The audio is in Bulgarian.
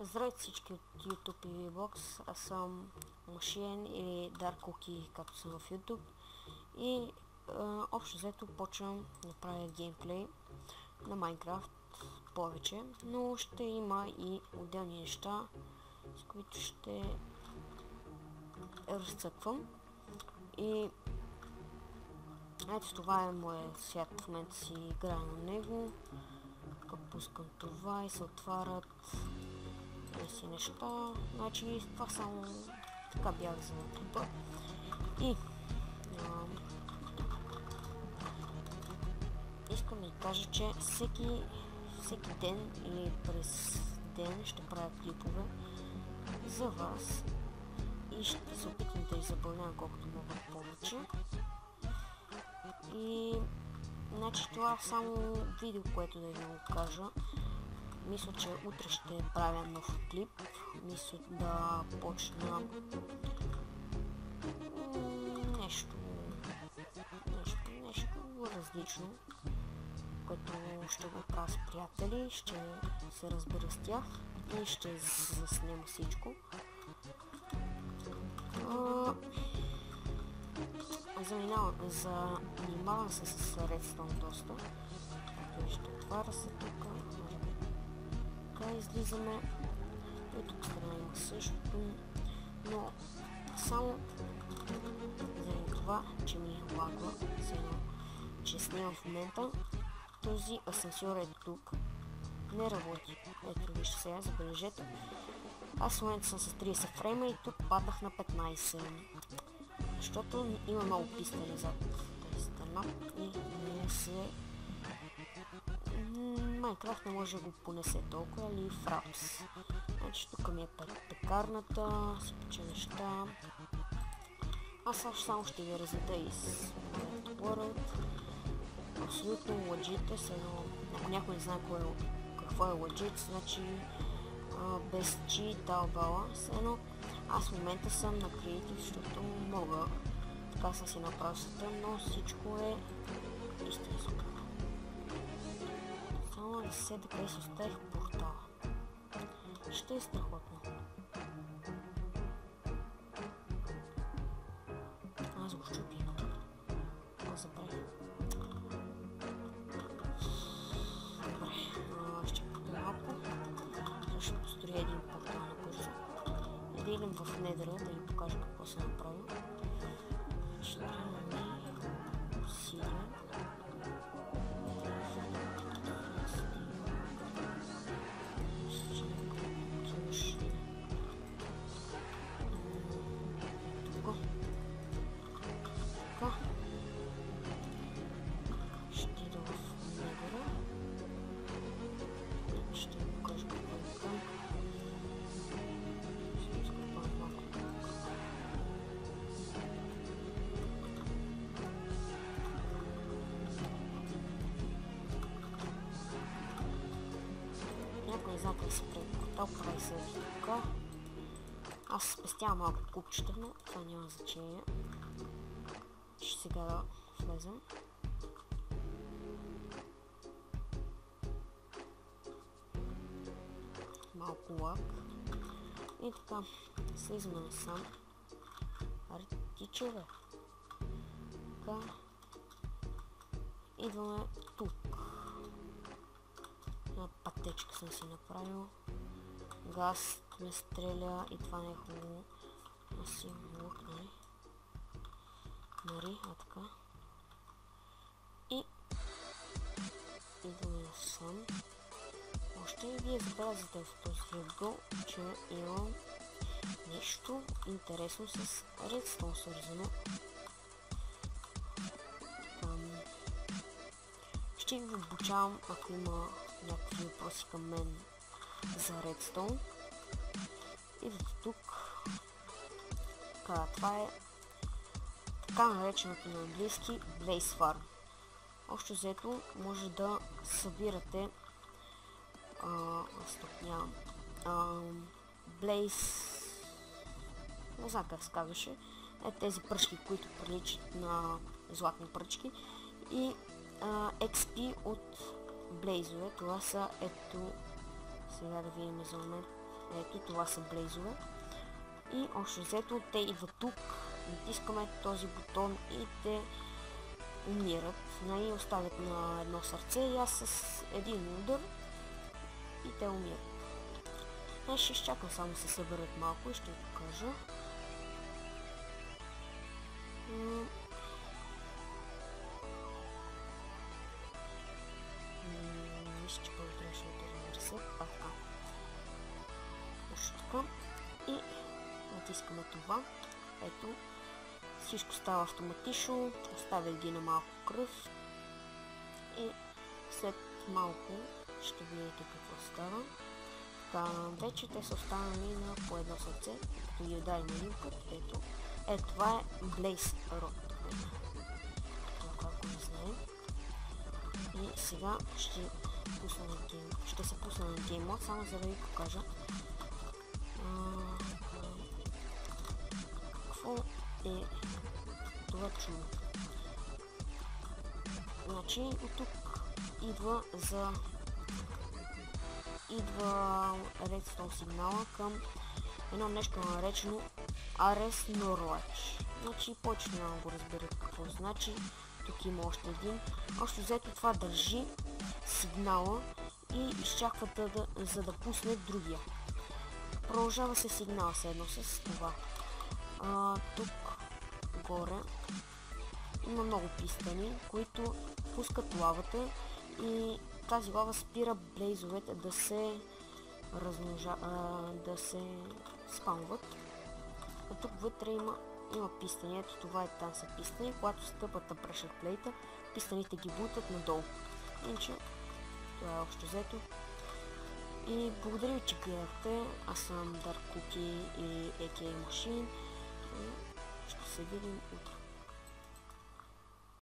Здравейте всички от YouTube и VBOX, аз съм Машин или Dark Cookie, както съм в YouTube. И общо взето почвам да правя геймплей на Minecraft повече, но ще има и отделни неща, с които ще разцъквам. И ето това е моят свят, в момента си играя на него. Пускам това и се отварят си неща. Значи това само така бях за клипа. И искам да кажа, че всеки ден или през ден ще правя клипове за вас и ще се опитам да изпълнявам колкото мога повече. И значи това е само видео, което да ви го кажа. Мисля, че утре ще правя нов клип. Мисля да почна нещо различно, което ще го правя с приятели, ще се разбера с тях и ще заснема всичко. Занимавам се с Redstone доста. Ще отваря се тук. Така излизаме. И тук страна има същото. Но само заради това, че ми лагва, че снимам в момента, този асансьор е тук. Не работи. Ето вижте сега, забележете. Аз в момента съм с 30 фрейма и тук паднах на 15. Защото има много пистали зад тази страна и не се... Майнкрафт не може да го понесе толкова или фрапс. Значи тук ми е пекарната, си пече неща. Аз само ще ви разведа и с World. Абсолютно ладжите са едно... Ако някой не знае какво е ладжит, значи без чи талбала. Едно аз в момента съм на креатив, защото мога. Така съм си направил света, но всичко е истинско. Само да се седа къде си оставих портала. Ще е страхотно. Аз го щупих. Аз забравих. Добре, ще покажа малко. Ще построя един портал на бързо. Да идем в недъра, да ви покажа какво съм направил. Ще имаме силен. Тук. Така. Ще ида в недъра. Ще ви покажа какво е там. Някой знае как се прави портал, прави се тук. Аз спестявам малко купчета, но това няма значение. Ще сега да влезем. Малко лак. И така, слизаме насам. Артичове. Така. Идваме тук. Една пътечка съм си направил. Газ ме стреля и това не е хубаво. Аз си лук, нали? Нали, а така. И идваме насам. Още и вие забелязате в този видео, че имам нещо интересно с Redstone свързано. Ще ви обучавам, ако има някакви въпроси към мен за Redstone. Идете тук. Това е така нареченото на английски Blaze Farm. Общо взето може да събирате Blaze, не знам как се казваше, тези пръчки, които приличат на златни пръчки, и XP от блейзове. Това са, ето, сега да видим за момент. Ето, това са блейзове. И общо взето те идват тук, натискаме този бутон и те умират. И оставят на едно сърце и аз с един удар и те умират. Ще изчакам само се съберат малко и ще ви покажа. Мисля, че първо трябваше да дадем ресет. Точно така. И натискаме това. Ето. Всичко става автоматично. Оставя ги на малко кръв. И след малко ще видите какво става. Така, вече те са останали на по едно сърце. Като ги ударим един път. Ето. Това е Blaze Rod. Това, ако не знаем. И сега ще се пусна на Game Mode, само за да ви покажа какво е това чудо. Значи от тук идва Redstone сигнала към едно нещо наречено Ares Norwich. Значи повече няма го разберат какво значи. Тук има още един. Общо взето това държи сигнала и изчаква за да пусне другия. Продължава се сигнал едно с това. Тук горе има много пистани, които пускат лавата и тази лава спира блейзовете да се да се спамват. А тук вътре има пистани. Ето това там са пистани. Когато стъпат на прешър плейта, пистаните ги бутат надолу. Иначе това е общо взето. И благодаря ви, че гледахте. Аз съм Dark Cookie и AK Machine. Ще се видим утре.